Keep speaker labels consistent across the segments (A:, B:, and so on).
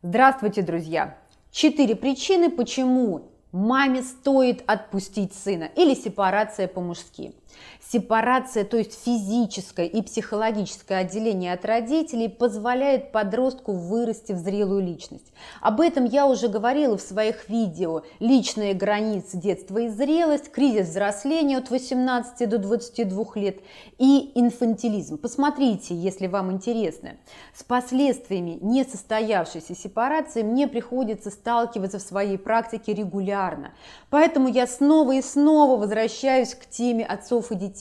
A: Здравствуйте, друзья! 4 причины, почему маме стоит отпустить сына, или сепарация по-мужски. Сепарация, то есть физическое и психологическое отделение от родителей, позволяет подростку вырасти в зрелую личность. Об этом я уже говорила в своих видео «Личные границы детства и зрелость», «Кризис взросления от 18 до 22 лет» и «Инфантилизм». Посмотрите, если вам интересно. С последствиями несостоявшейся сепарации мне приходится сталкиваться в своей практике регулярно. Поэтому я снова и снова возвращаюсь к теме отцов и детей.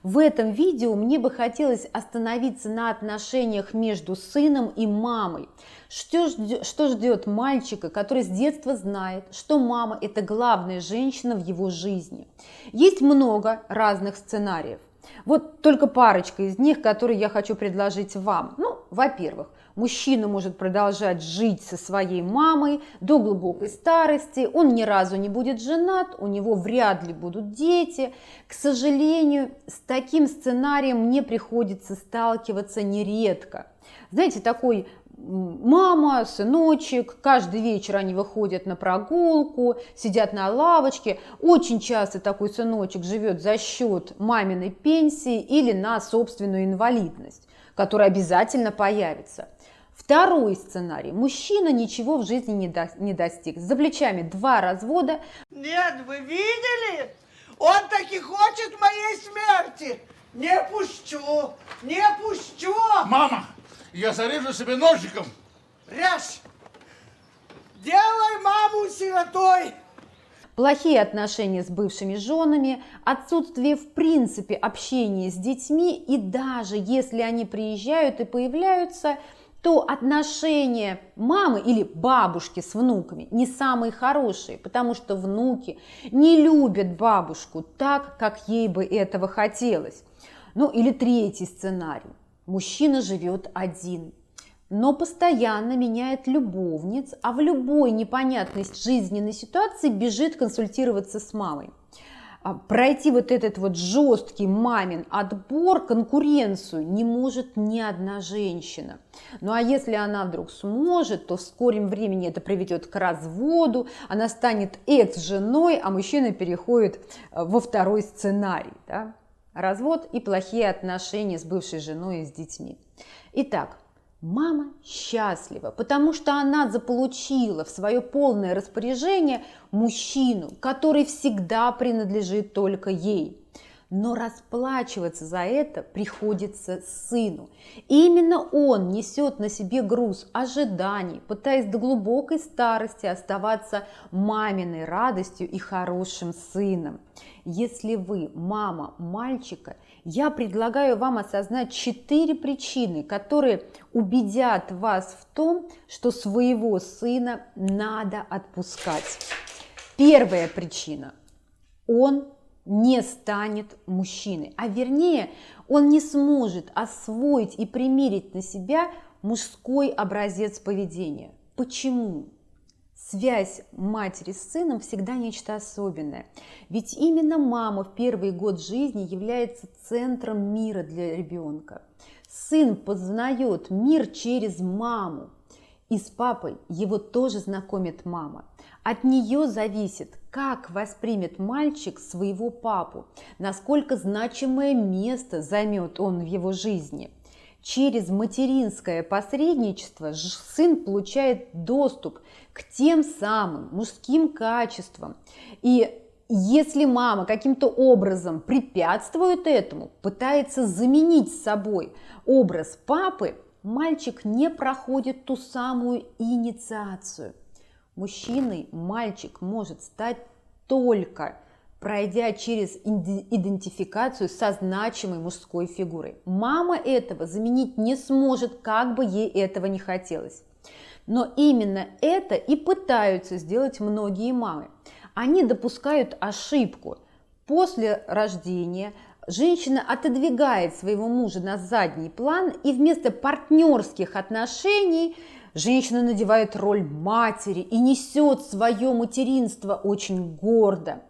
A: В этом видео мне бы хотелось остановиться на отношениях между сыном и мамой. Что ждет мальчика, который с детства знает, что мама – это главная женщина в его жизни? Есть много разных сценариев. Вот только парочка из них, которые я хочу предложить вам. Во-первых, мужчина может продолжать жить со своей мамой до глубокой старости, он ни разу не будет женат, у него вряд ли будут дети. К сожалению, с таким сценарием мне приходится сталкиваться нередко. Знаете, такой мама, сыночек, каждый вечер они выходят на прогулку, сидят на лавочке. Очень часто такой сыночек живет за счет маминой пенсии или на собственную инвалидность, которая обязательно появится. Второй сценарий. Мужчина ничего в жизни не достиг. За плечами 2 развода.
B: Нет, вы видели? Он таки хочет моей смерти. Не пущу, не пущу.
C: Мама, я зарежу себе ножиком.
B: Режь. Делай маму сиротой.
A: Плохие отношения с бывшими женами, отсутствие в принципе общения с детьми, и даже если они приезжают и появляются, то отношения мамы или бабушки с внуками не самые хорошие, потому что внуки не любят бабушку так, как ей бы этого хотелось. Или третий сценарий. Мужчина живет один, но постоянно меняет любовниц, а в любой непонятной жизненной ситуации бежит консультироваться с мамой. Пройти вот этот жесткий мамин отбор, конкуренцию не может ни одна женщина. А если она вдруг сможет, то в скором времени это приведет к разводу, она станет экс-женой, а мужчина переходит во второй сценарий. Да? Развод и плохие отношения с бывшей женой и с детьми. Итак, мама счастлива, потому что она заполучила в свое полное распоряжение мужчину, который всегда принадлежит только ей. Но расплачиваться за это приходится сыну. И именно он несет на себе груз ожиданий, пытаясь до глубокой старости оставаться маминой радостью и хорошим сыном. Если вы мама мальчика, я предлагаю вам осознать 4 причины, которые убедят вас в том, что своего сына надо отпускать. Первая причина – он не станет мужчиной, а вернее, он не сможет освоить и примерить на себя мужской образец поведения. Почему? Связь матери с сыном всегда нечто особенное. Ведь именно мама в первый год жизни является центром мира для ребенка. Сын познает мир через маму. И с папой его тоже знакомит мама. От нее зависит, как воспримет мальчик своего папу, насколько значимое место займет он в его жизни. Через материнское посредничество сын получает доступ к тем самым мужским качествам. И если мама каким-то образом препятствует этому, пытается заменить собой образ папы, мальчик не проходит ту самую инициацию. Мужчиной мальчик может стать только пройдя через идентификацию со значимой мужской фигурой. Мама этого заменить не сможет, как бы ей этого не хотелось. Но именно это и пытаются сделать многие мамы. Они допускают ошибку. После рождения женщина отодвигает своего мужа на задний план, и вместо партнерских отношений женщина надевает роль матери и несет свое материнство очень гордо.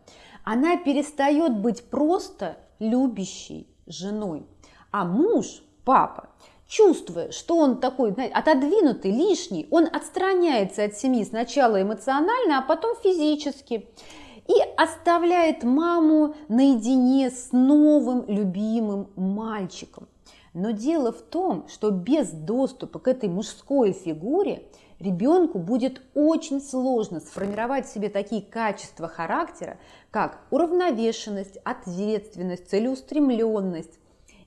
A: Она перестает быть просто любящей женой, а муж, папа, чувствуя, что он такой, знаете, отодвинутый, лишний, он отстраняется от семьи сначала эмоционально, а потом физически. И оставляет маму наедине с новым любимым мальчиком. Но дело в том, что без доступа к этой мужской фигуре ребенку будет очень сложно сформировать в себе такие качества характера, как уравновешенность, ответственность, целеустремленность.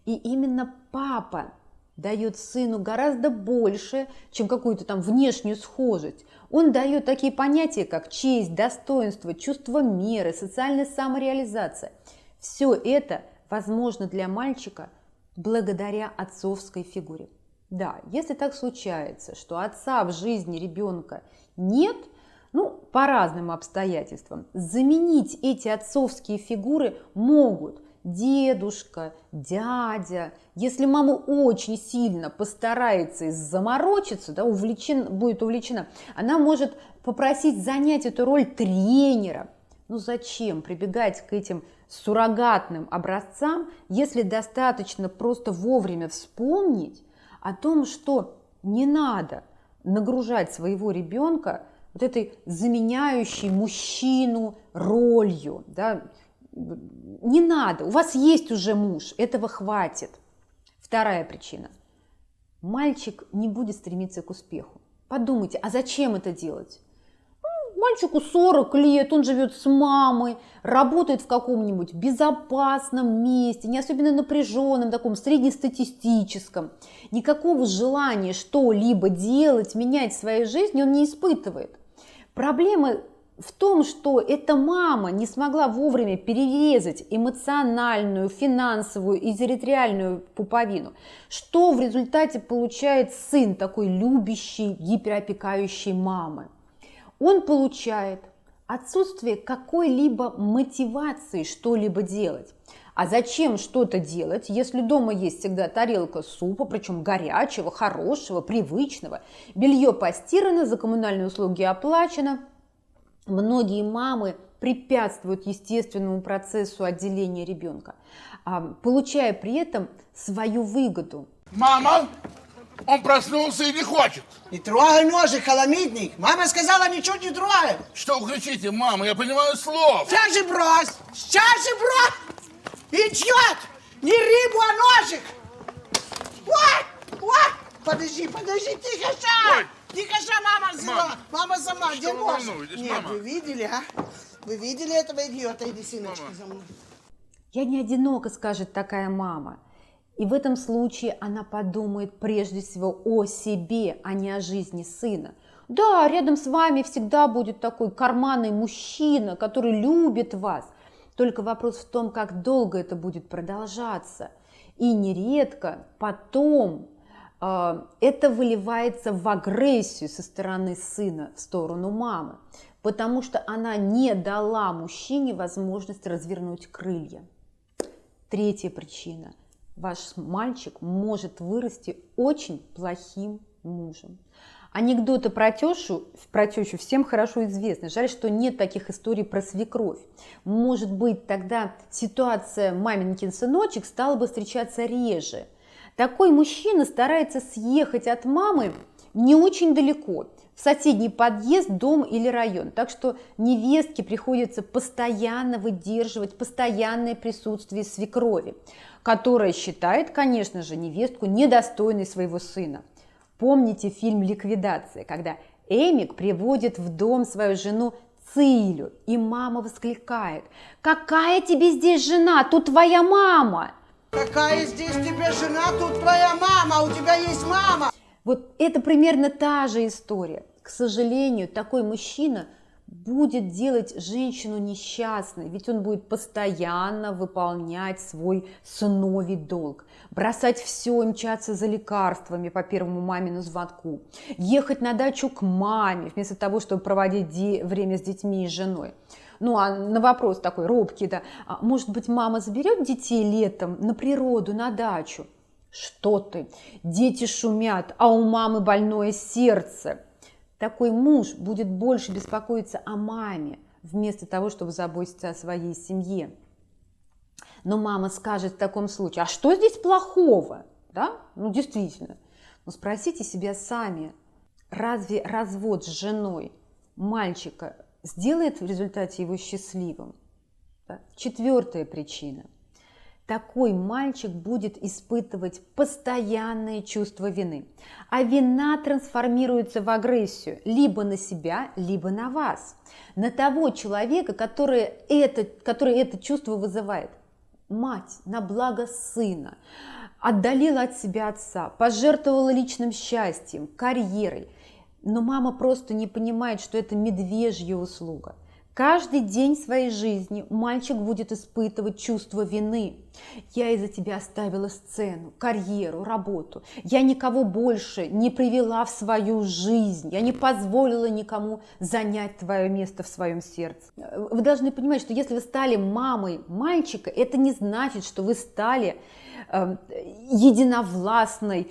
A: И именно папа дает сыну гораздо больше, чем какую-то там внешнюю схожесть. Он дает такие понятия, как честь, достоинство, чувство меры, социальная самореализация. Все это возможно для мальчика благодаря отцовской фигуре. Да, если так случается, что отца в жизни ребенка нет, по разным обстоятельствам, заменить эти отцовские фигуры могут дедушка, дядя. Если мама очень сильно постарается и заморочится, будет увлечена, она может попросить занять эту роль тренера. Зачем прибегать к этим суррогатным образцам, если достаточно просто вовремя вспомнить о том, что не надо нагружать своего ребенка вот этой заменяющей мужчину ролью, да? Не надо, у вас есть уже муж, этого хватит. Вторая причина. Мальчик не будет стремиться к успеху. Подумайте, а зачем это делать? Мальчику 40 лет, он живет с мамой, работает в каком-нибудь безопасном месте, не особенно напряженном, таком среднестатистическом. Никакого желания что-либо делать, менять в своей жизни он не испытывает. Проблема в том, что эта мама не смогла вовремя перерезать эмоциональную, финансовую и территориальную пуповину. Что в результате получает сын такой любящей, гиперопекающей мамы? Он получает отсутствие какой-либо мотивации что-либо делать. А зачем что-то делать, если дома есть всегда тарелка супа, причем горячего, хорошего, привычного, белье постирано, за коммунальные услуги оплачено? Многие мамы препятствуют естественному процессу отделения ребенка, получая при этом свою выгоду.
C: Мама, он проснулся и не хочет.
B: Не трогай ножик, холомидник. Мама сказала, ничего не трогай.
C: Что вы кричите, мама? Я понимаю слов.
B: Сейчас же брось! Сейчас же брось! Идет! Не рыбу, а ножик! Вот! Подожди, тихо,
C: Ой.
B: Тихо, мама взяла. Мама сама, где
C: вы
B: нож?
C: волнуетесь,
B: Нет,
C: мама?
B: вы видели, а? Вы видели этого идиота? Иди, сыночка,
C: Мама.
B: за мной.
A: Я не одинока, скажет такая мама. И в этом случае она подумает прежде всего о себе, а не о жизни сына. Да, рядом с вами всегда будет такой карманный мужчина, который любит вас. Только вопрос в том, как долго это будет продолжаться. И нередко потом это выливается в агрессию со стороны сына в сторону мамы, потому что она не дала мужчине возможность развернуть крылья. Третья причина. Ваш мальчик может вырасти очень плохим мужем. Анекдоты про тещу всем хорошо известны. Жаль, что нет таких историй про свекровь. Может быть, тогда ситуация «маменькин сыночек» стала бы встречаться реже. Такой мужчина старается съехать от мамы не очень далеко, в соседний подъезд, дом или район. Так что невестке приходится постоянно выдерживать постоянное присутствие свекрови, которая считает, конечно же, невестку недостойной своего сына. Помните фильм «Ликвидация», когда Эмик приводит в дом свою жену Цилю, и мама воскликает: «Какая тебе здесь жена? Тут твоя мама!»
B: Какая здесь тебе жена, тут твоя мама, у тебя есть мама.
A: Вот это примерно та же история. К сожалению, такой мужчина будет делать женщину несчастной, ведь он будет постоянно выполнять свой сыновий долг, бросать все и мчаться за лекарствами по первому мамину звонку, ехать на дачу к маме, вместо того, чтобы проводить время с детьми и женой. А на вопрос такой робкий, да, может быть, мама заберет детей летом на природу, на дачу? Что ты, дети шумят, а у мамы больное сердце. Такой муж будет больше беспокоиться о маме, вместо того, чтобы заботиться о своей семье. Но мама скажет в таком случае: а что здесь плохого? да? Ну, действительно. Но спросите себя сами, разве развод с женой мальчика сделает в результате его счастливым? Да? 4-я причина. Такой мальчик будет испытывать постоянное чувство вины. А вина трансформируется в агрессию либо на себя, либо на вас. На того человека, который это чувство вызывает. Мать на благо сына отдалила от себя отца, пожертвовала личным счастьем, карьерой. Но мама просто не понимает, что это медвежья услуга. Каждый день своей жизни мальчик будет испытывать чувство вины. Я из-за тебя оставила сцену, карьеру, работу. Я никого больше не привела в свою жизнь. Я не позволила никому занять твое место в своем сердце. Вы должны понимать, что если вы стали мамой мальчика, это не значит, что вы стали единовластной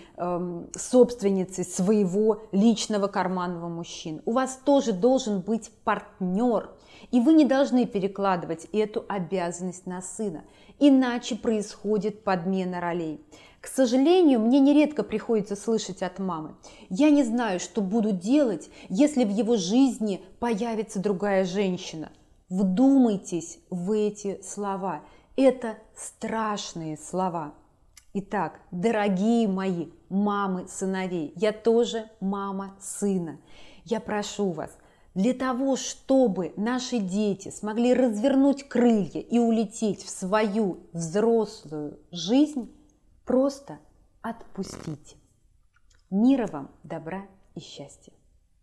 A: собственницей своего личного карманного мужчины. У вас тоже должен быть партнер. И вы не должны перекладывать эту обязанность на сына, иначе происходит подмена ролей. К сожалению, мне нередко приходится слышать от мамы: я не знаю, что буду делать, если в его жизни появится другая женщина. Вдумайтесь в эти слова. Это страшные слова. Итак, дорогие мои мамы сыновей, я тоже мама сына. Я прошу вас, для того, чтобы наши дети смогли развернуть крылья и улететь в свою взрослую жизнь, просто отпустите. Мира вам, добра и счастья.